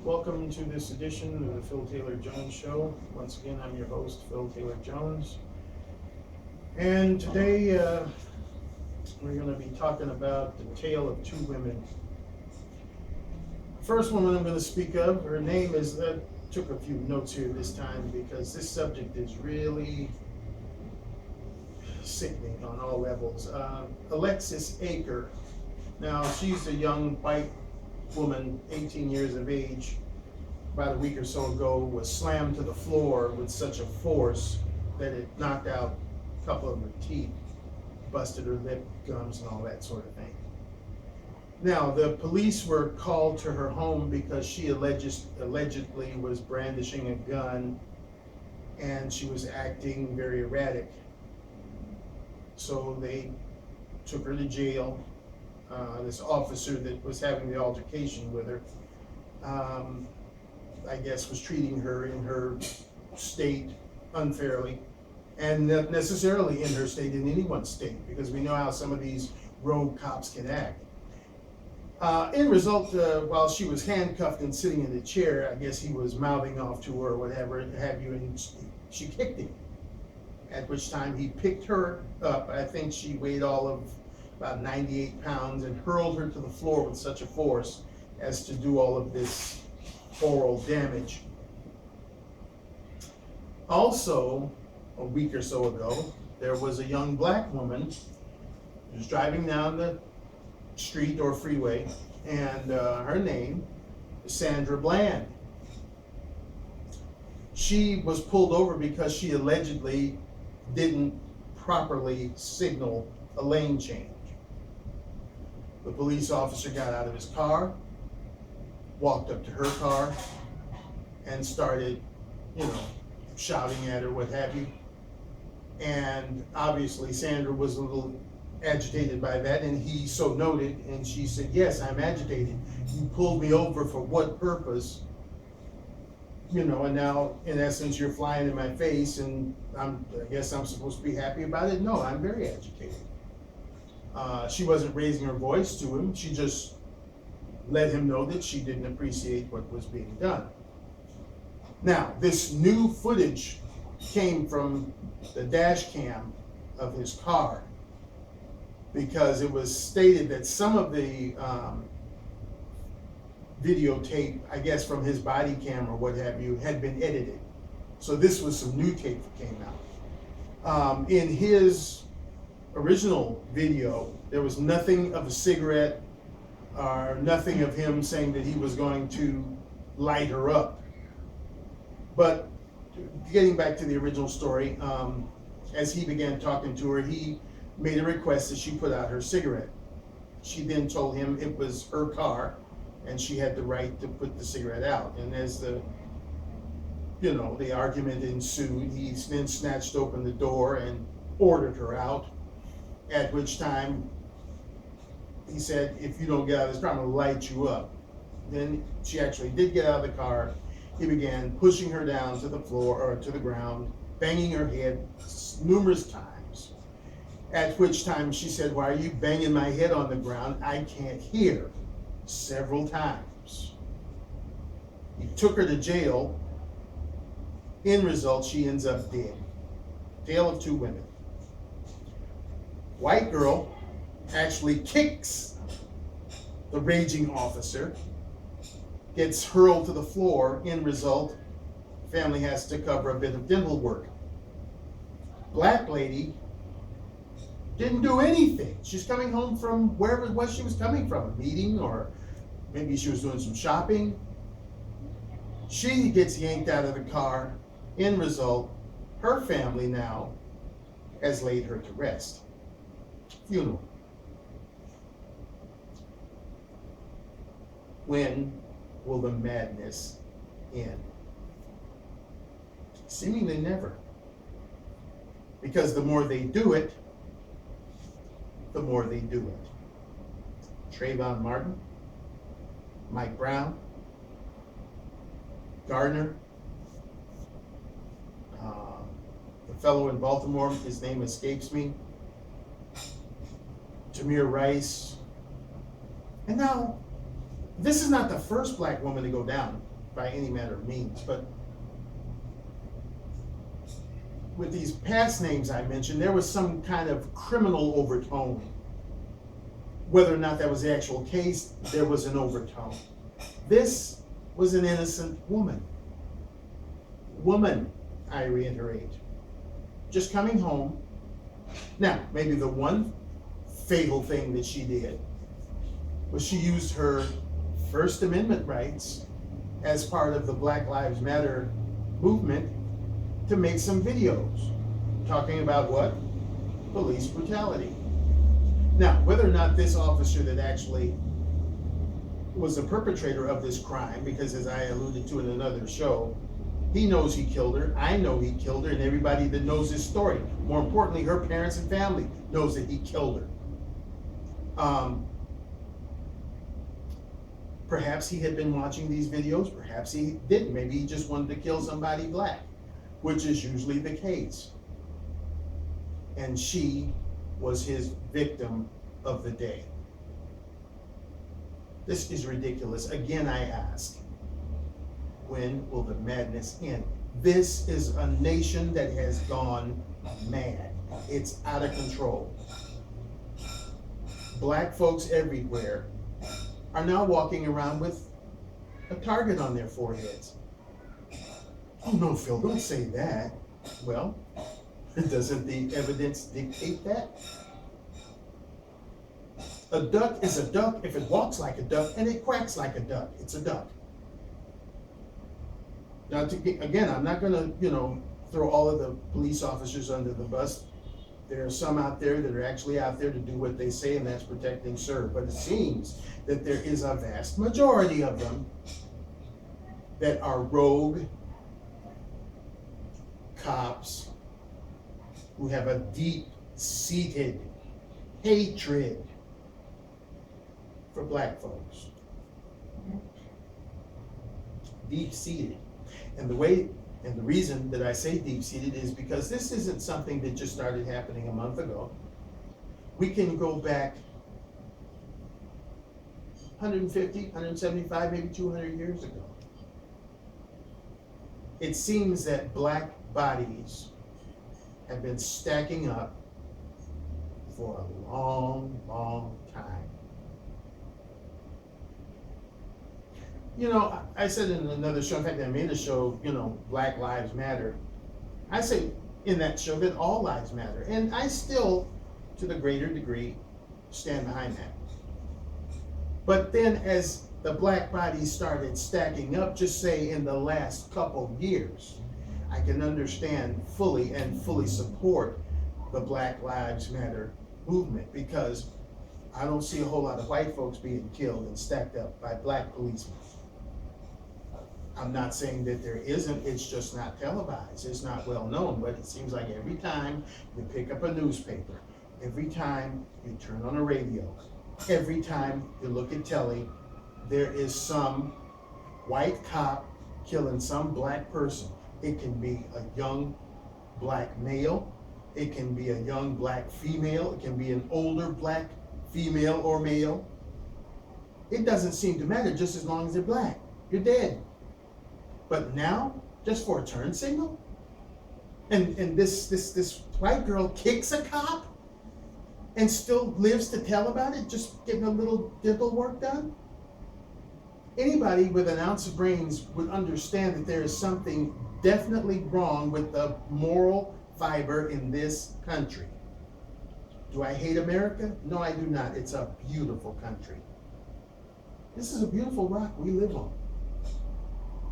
Welcome to this edition of the Phil Taylor Jones Show. Once again, I'm your host, Phil Taylor Jones. And today we're going to be talking about the tale of two women. The first woman I'm going to speak of, her name is, took a few notes here this time because this subject is really sickening on all levels. Alexis Acker. Now, she's a young white woman, 18 years of age, about a week or so ago, was slammed to the floor with such a force that it knocked out a couple of her teeth, busted her lip, gums, and all that sort of thing. Now, the police were called to her home because she allegedly was brandishing a gun and she was acting very erratic. So they took her to jail. This officer that was having the altercation with her, I guess, was treating her in her state unfairly, and not necessarily in her state, in anyone's state, because we know how some of these rogue cops can act. In result, while she was handcuffed and sitting in the chair, I guess he was mouthing off to her or whatever have you, and she kicked him, at which time he picked her up. I think she weighed all of about 98 pounds, and hurled her to the floor with such a force as to do all of this oral damage. Also, a week or so ago, there was a young black woman who was driving down the street or freeway, and her name is Sandra Bland. She was pulled over because she allegedly didn't properly signal a lane change. The police officer got out of his car, walked up to her car, and started, shouting at her, what have you. And obviously Sandra was a little agitated by that, and he so noted, and she said, yes, I'm agitated. You pulled me over for what purpose? And now, in essence, you're flying in my face, and I guess I'm supposed to be happy about it? No, I'm very agitated. She wasn't raising her voice to him. She just let him know that she didn't appreciate what was being done. Now, this new footage came from the dash cam of his car, because it was stated that some of the videotape, I guess from his body cam or what have you, had been edited. So this was some new tape that came out. In his original video, there was nothing of a cigarette or nothing of him saying that he was going to light her up. But getting back to the original story, as he began talking to her, he made a request that she put out her cigarette. She then told him it was her car and she had the right to put the cigarette out. And as the argument ensued, he then snatched open the door and ordered her out, at which time he said, if you don't get out of this car, I'm going to light you up. Then she actually did get out of the car. He began pushing her down to the floor, or to the ground, banging her head numerous times, at which time she said, why are you banging my head on the ground? I can't hear, several times. He took her to jail. In result, she ends up dead. Tale of two women. White girl actually kicks the raging officer, gets hurled to the floor. In result, family has to cover a bit of dental work. Black lady didn't do anything. She's coming home from wherever it was she was coming from, a meeting, or maybe she was doing some shopping. She gets yanked out of the car. In result, her family now has laid her to rest. Funeral. When will the madness end? Seemingly never. Because the more they do it, the more they do it. Trayvon Martin, Mike Brown, Gardner, the fellow in Baltimore, his name escapes me, Tamir Rice. And now, this is not the first black woman to go down. by any manner of means, but with these past names I mentioned, there was some kind of criminal overtone. Whether or not that was the actual case, there was an overtone. This was an innocent woman. Woman, I reiterate. Just coming home. Now, maybe the one fatal thing that she did was she used her First Amendment rights as part of the Black Lives Matter movement to make some videos talking about what? Police brutality. Now, whether or not this officer that actually was the perpetrator of this crime, because as I alluded to in another show, he knows he killed her, I know he killed her, and everybody that knows his story, more importantly, her parents and family, knows that he killed her. Perhaps he had been watching these videos, perhaps he didn't. Maybe he just wanted to kill somebody black, which is usually the case. And she was his victim of the day. This is ridiculous. Again, I ask, when will the madness end? This is a nation that has gone mad. It's out of control. Black folks everywhere are now walking around with a target on their foreheads. Oh no, Phil, don't say that. Well, doesn't the evidence dictate that? A duck is a duck if it walks like a duck and it quacks like a duck. It's a duck. Now, again, I'm not going to, throw all of the police officers under the bus. There are some out there that are actually out there to do what they say, and that's protect and serve. But it seems that there is a vast majority of them that are rogue cops who have a deep-seated hatred for black folks. Deep-seated. And the reason that I say deep-seated is because this isn't something that just started happening a month ago. We can go back 150, 175, maybe 200 years ago. It seems that black bodies have been stacking up for a long, long time. I said in another show, in fact, I made a show, Black Lives Matter. I say in that show that all lives matter. And I still, to the greater degree, stand behind that. But then as the black bodies started stacking up, just say in the last couple years, I can understand fully and fully support the Black Lives Matter movement, because I don't see a whole lot of white folks being killed and stacked up by black policemen. I'm not saying that there isn't, it's just not televised, it's not well known, but it seems like every time you pick up a newspaper, every time you turn on a radio, every time you look at telly, there is some white cop killing some black person. It can be a young black male, it can be a young black female, it can be an older black female or male. It doesn't seem to matter, just as long as they're black. You're dead. But now, just for a turn signal? And this white girl kicks a cop and still lives to tell about it, just getting a little dental work done? Anybody with an ounce of brains would understand that there is something definitely wrong with the moral fiber in this country. Do I hate America? No, I do not. It's a beautiful country. This is a beautiful rock we live on.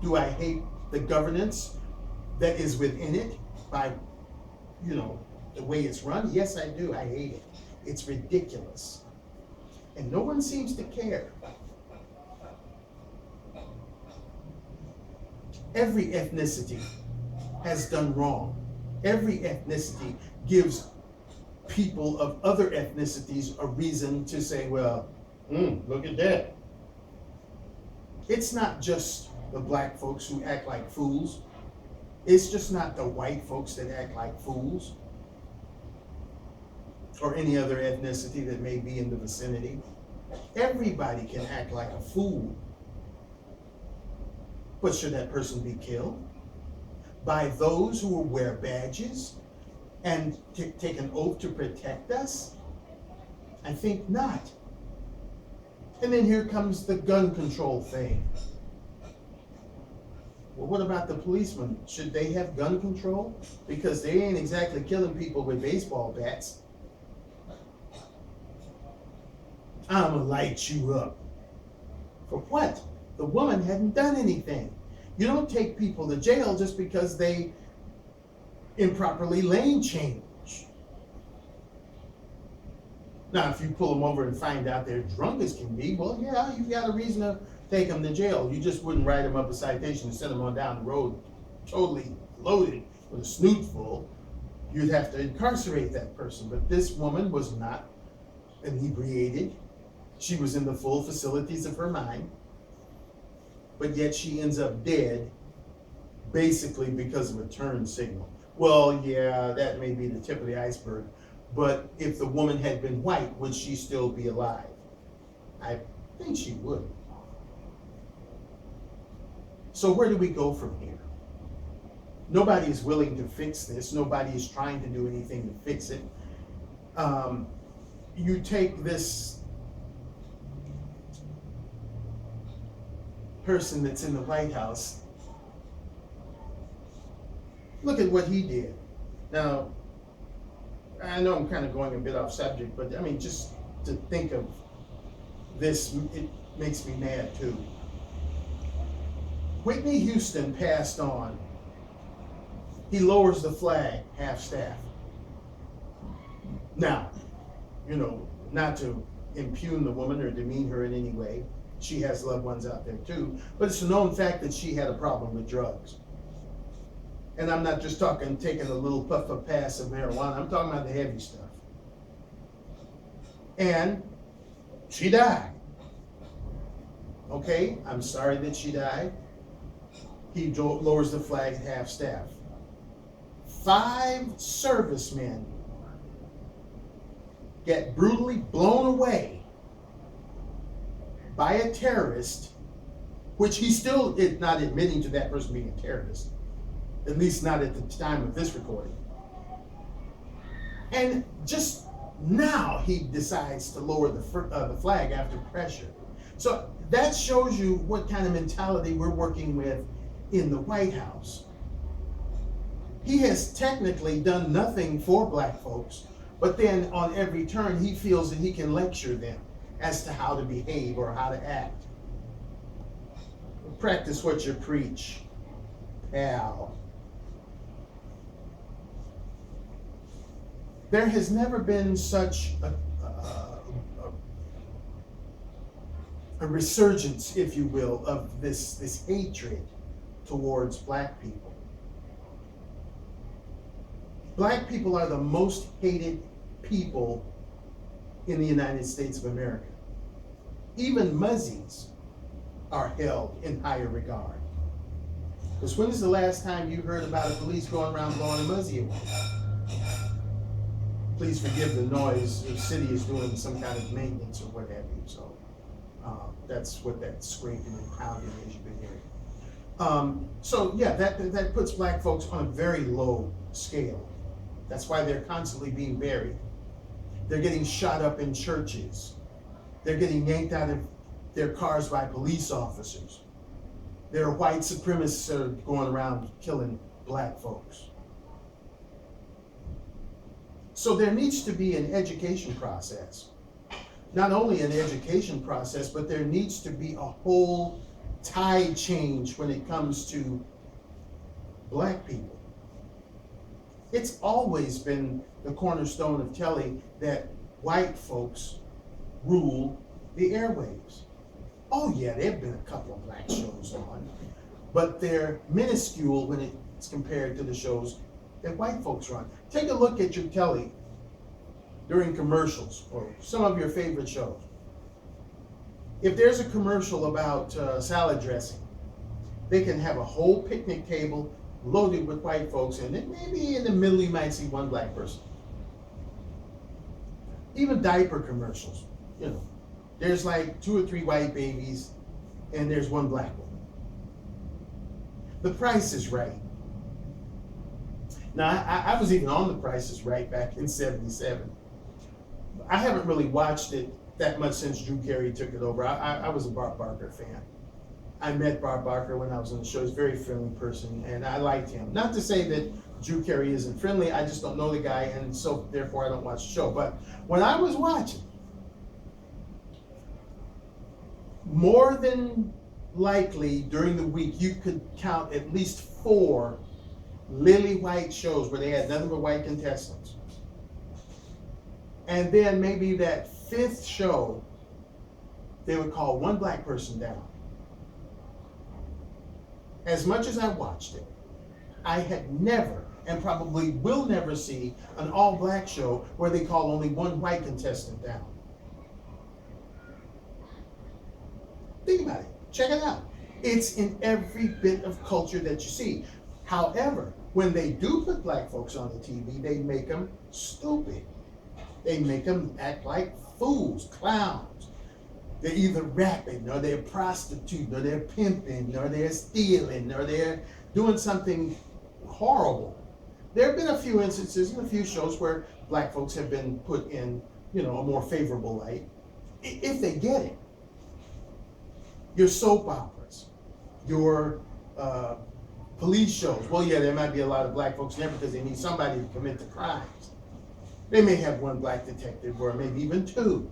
Do I hate the governance that is within it by, the way it's run? Yes, I do. I hate it. It's ridiculous. And no one seems to care. Every ethnicity has done wrong. Every ethnicity gives people of other ethnicities a reason to say, well, look at that. It's not just the black folks who act like fools. It's just not the white folks that act like fools, or any other ethnicity that may be in the vicinity. Everybody can act like a fool. But should that person be killed by those who will wear badges and take an oath to protect us? I think not. And then here comes the gun control thing. Well, what about the policemen? Should they have gun control? Because they ain't exactly killing people with baseball bats. I'ma light you up. For what? The woman hadn't done anything. You don't take people to jail just because they improperly lane change. Now, if you pull them over and find out they're drunk as can be, well, yeah, you've got a reason to take them to jail. You just wouldn't write them up a citation and send them on down the road totally loaded with a snoot full. You'd have to incarcerate that person. But this woman was not inebriated. She was in the full facilities of her mind. But yet she ends up dead, basically because of a turn signal. Well, yeah, that may be the tip of the iceberg. But if the woman had been white, would she still be alive? I think she would. So where do we go from here? Nobody is willing to fix this. Nobody is trying to do anything to fix it. You take this person that's in the White House, look at what he did. Now, I know I'm kind of going a bit off subject, but I mean, just to think of this, it makes me mad too. Whitney Houston passed on. He lowers the flag, half-staff. Now, you know, not to impugn the woman or demean her in any way. She has loved ones out there too, but it's a known fact that she had a problem with drugs. And I'm not just talking taking a little puff of pass of marijuana, I'm talking about the heavy stuff. And she died. Okay, I'm sorry that she died. He lowers the flag at half-staff. 5 servicemen get brutally blown away by a terrorist, which he still is not admitting to that person being a terrorist, at least not at the time of this recording. And just now he decides to lower the flag after pressure. So that shows you what kind of mentality we're working with in the White House. He has technically done nothing for black folks, but then on every turn he feels that he can lecture them as to how to behave or how to act. Practice what you preach, pal. There has never been such a resurgence, if you will, of this hatred towards black people. Black people are the most hated people in the United States of America. Even muzzies are held in higher regard. Because when is the last time you heard about a police going around blowing a muzzy away? Please forgive the noise. The city is doing some kind of maintenance or what have you. So that's what that scraping and pounding is you've been hearing. So yeah, that puts black folks on a very low scale. That's why they're constantly being buried. They're getting shot up in churches. They're getting yanked out of their cars by police officers. There are white supremacists that are going around killing black folks. So there needs to be an education process. Not only an education process, but there needs to be a whole tide change when it comes to black people. It's always been the cornerstone of telling that white folks rule the airwaves. Oh yeah, there have been a couple of black shows on, but they're minuscule when it's compared to the shows that white folks run. Take a look at your telly during commercials or some of your favorite shows. If there's a commercial about salad dressing, they can have a whole picnic table loaded with white folks, and then maybe in the middle you might see one black person. Even diaper commercials, you know, there's like 2 or 3 white babies and there's one black one. The Price is Right. Now, I was even on The Price is Right back in '77. I haven't really watched it that much since Drew Carey took it over. I was a Bob Barker fan. I met Bob Barker when I was on the show. He's a very friendly person, and I liked him. Not to say that Drew Carey isn't friendly, I just don't know the guy, and so therefore I don't watch the show. But when I was watching, more than likely during the week, you could count at least 4 lily white shows where they had nothing but white contestants. And then maybe that 5th show, they would call one black person down. As much as I watched it, I had never, and probably will never see, an all-black show where they call only one white contestant down. Think about it. Check it out. It's in every bit of culture that you see. However, when they do put black folks on the TV, they make them stupid. They make them act like fools, clowns. They're either rapping, or they're prostituting, or they're pimping, or they're stealing, or they're doing something horrible. There have been a few instances in a few shows where black folks have been put in, a more favorable light, if they get it. Your soap operas, your police shows. Well, yeah, there might be a lot of black folks in there because they need somebody to commit the crimes. They may have one black detective, or maybe even 2.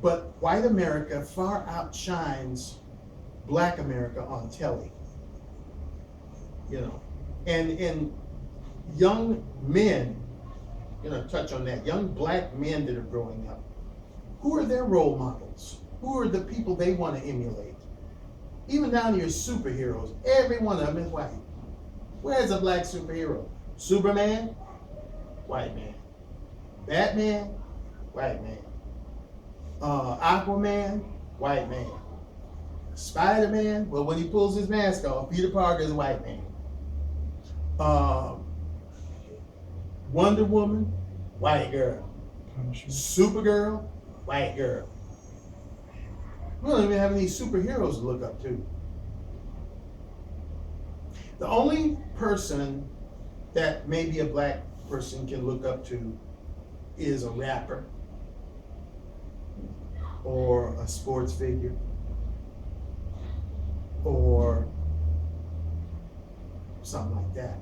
But white America far outshines black America on telly. And young men, touch on that, young black men that are growing up, who are their role models? Who are the people they want to emulate? Even down to your superheroes, every one of them is white. Where's a black superhero? Superman? White man. Batman? White man. Aquaman? White man. Spider-Man? Well, when he pulls his mask off, Peter Parker is a white man. Wonder Woman? White girl. Supergirl? White girl. We don't even have any superheroes to look up to. The only person that maybe a black person can look up to is a rapper or a sports figure or something like that.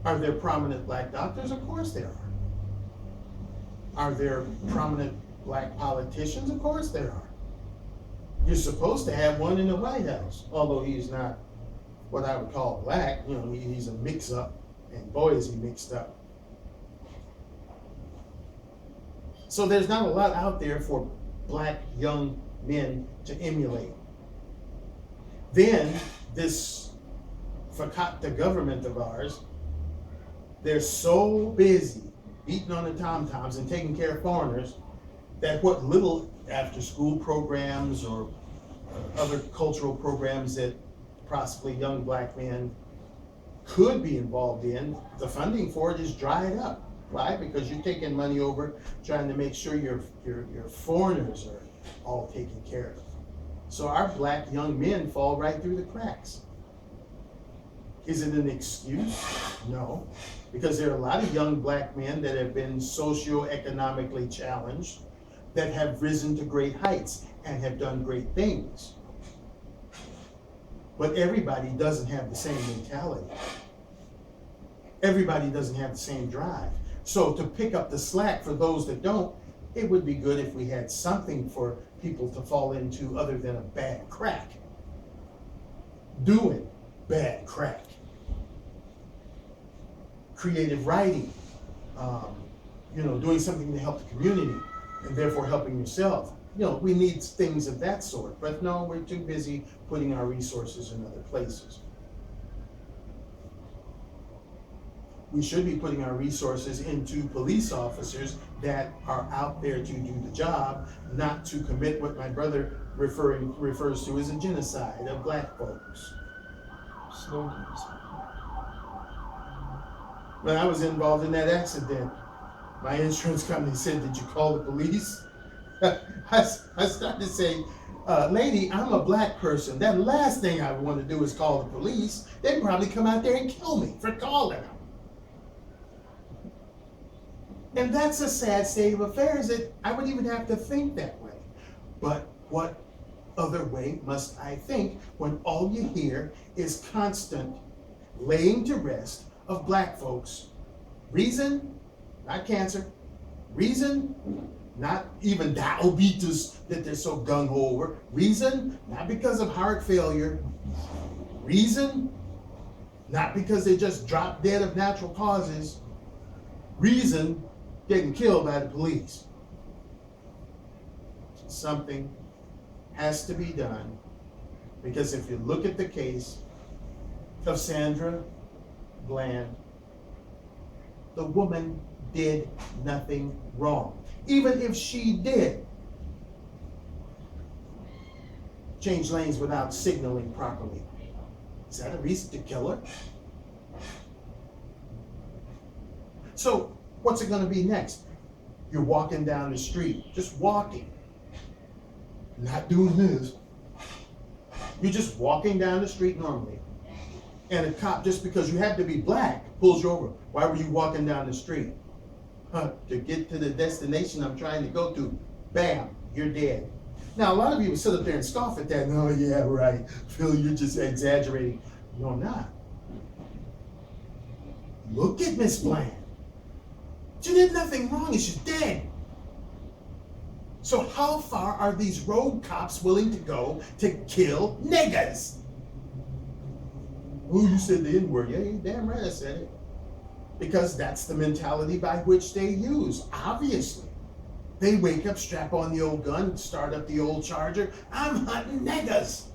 Are there prominent black doctors? Of course there are. Are there prominent black politicians? Of course there are. You're supposed to have one in the White House, although he's not what I would call black. He's a mix-up, and boy is he mixed up. So there's not a lot out there for black young men to emulate. Then this fakakta government of ours, they're so busy beating on the tom-toms and taking care of foreigners that what little after-school programs or other cultural programs that possibly young black men could be involved in, the funding for it is dried up. Why? Because you're taking money over, trying to make sure your foreigners are all taken care of. So our black young men fall right through the cracks. Is it an excuse? No, because there are a lot of young black men that have been socioeconomically challenged, that have risen to great heights and have done great things. But everybody doesn't have the same mentality. Everybody doesn't have the same drive. So to pick up the slack for those that don't, it would be good if we had something for people to fall into other than a bad crack. Doing bad crack. Creative writing, doing something to help the community and therefore helping yourself. We need things of that sort, but no, we're too busy putting our resources in other places. We should be putting our resources into police officers that are out there to do the job, not to commit what my brother refers to as a genocide of black folks. Slogans. When I was involved in that accident, my insurance company said, "Did you call the police?" I started to say, lady, I'm a black person. That last thing I want to do is call the police. They'd probably come out there and kill me for calling them. And that's a sad state of affairs that I would even have to think that way. But what other way must I think when all you hear is constant laying to rest of black folks? Reason, not cancer. Reason, not even diabetes that they're so gung-ho over. Reason, not because of heart failure. Reason, not because they just dropped dead of natural causes. Reason, getting killed by the police. Something has to be done, because if you look at the case of Sandra Bland, the woman did nothing wrong. Even if she did change lanes without signaling properly, is that a reason to kill her? So what's it going to be next? You're walking down the street, just walking, not doing this. You're just walking down the street normally, and a cop, just because you have to be black, pulls you over. Why were you walking down the street? To get to the destination I'm trying to go to. Bam, you're dead. Now, a lot of you will sit up there and scoff at that. Oh, yeah, right. Phil, you're just exaggerating. No, I'm not. Look at Miss Bland. She did nothing wrong and she's dead. So how far are these road cops willing to go to kill niggas? Oh, you said the N-word. Yeah, you're damn right I said it. Because that's the mentality by which they use, obviously. They wake up, strap on the old gun, start up the old charger. I'm hunting niggas.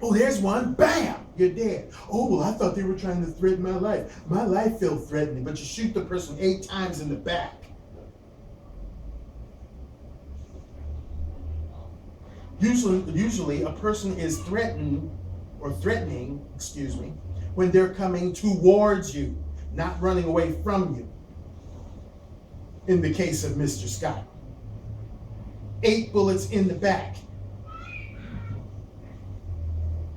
Oh, there's one. Bam! You're dead. Oh, well, I thought they were trying to threaten my life. My life felt threatening, but you shoot the person 8 times in the back. Usually a person is threatening, when they're coming towards you, not running away from you. In the case of Mr. Scott, 8 bullets in the back.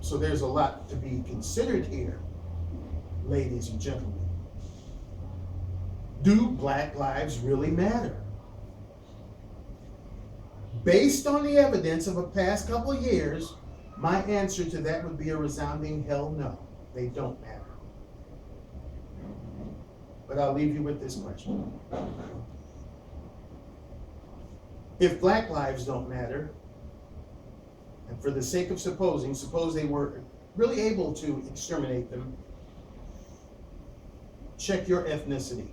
So there's a lot to be considered here, ladies and gentlemen. Do black lives really matter? Based on the evidence of the past couple of years, my answer to that would be a resounding hell no. They don't matter. But I'll leave you with this question. If black lives don't matter, and for the sake of suppose they were really able to exterminate them, check your ethnicity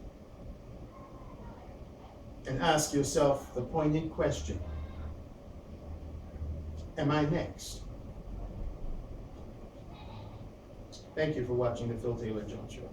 and ask yourself the poignant question: am I next? Thank you for watching the Phil Taylor Jones Show.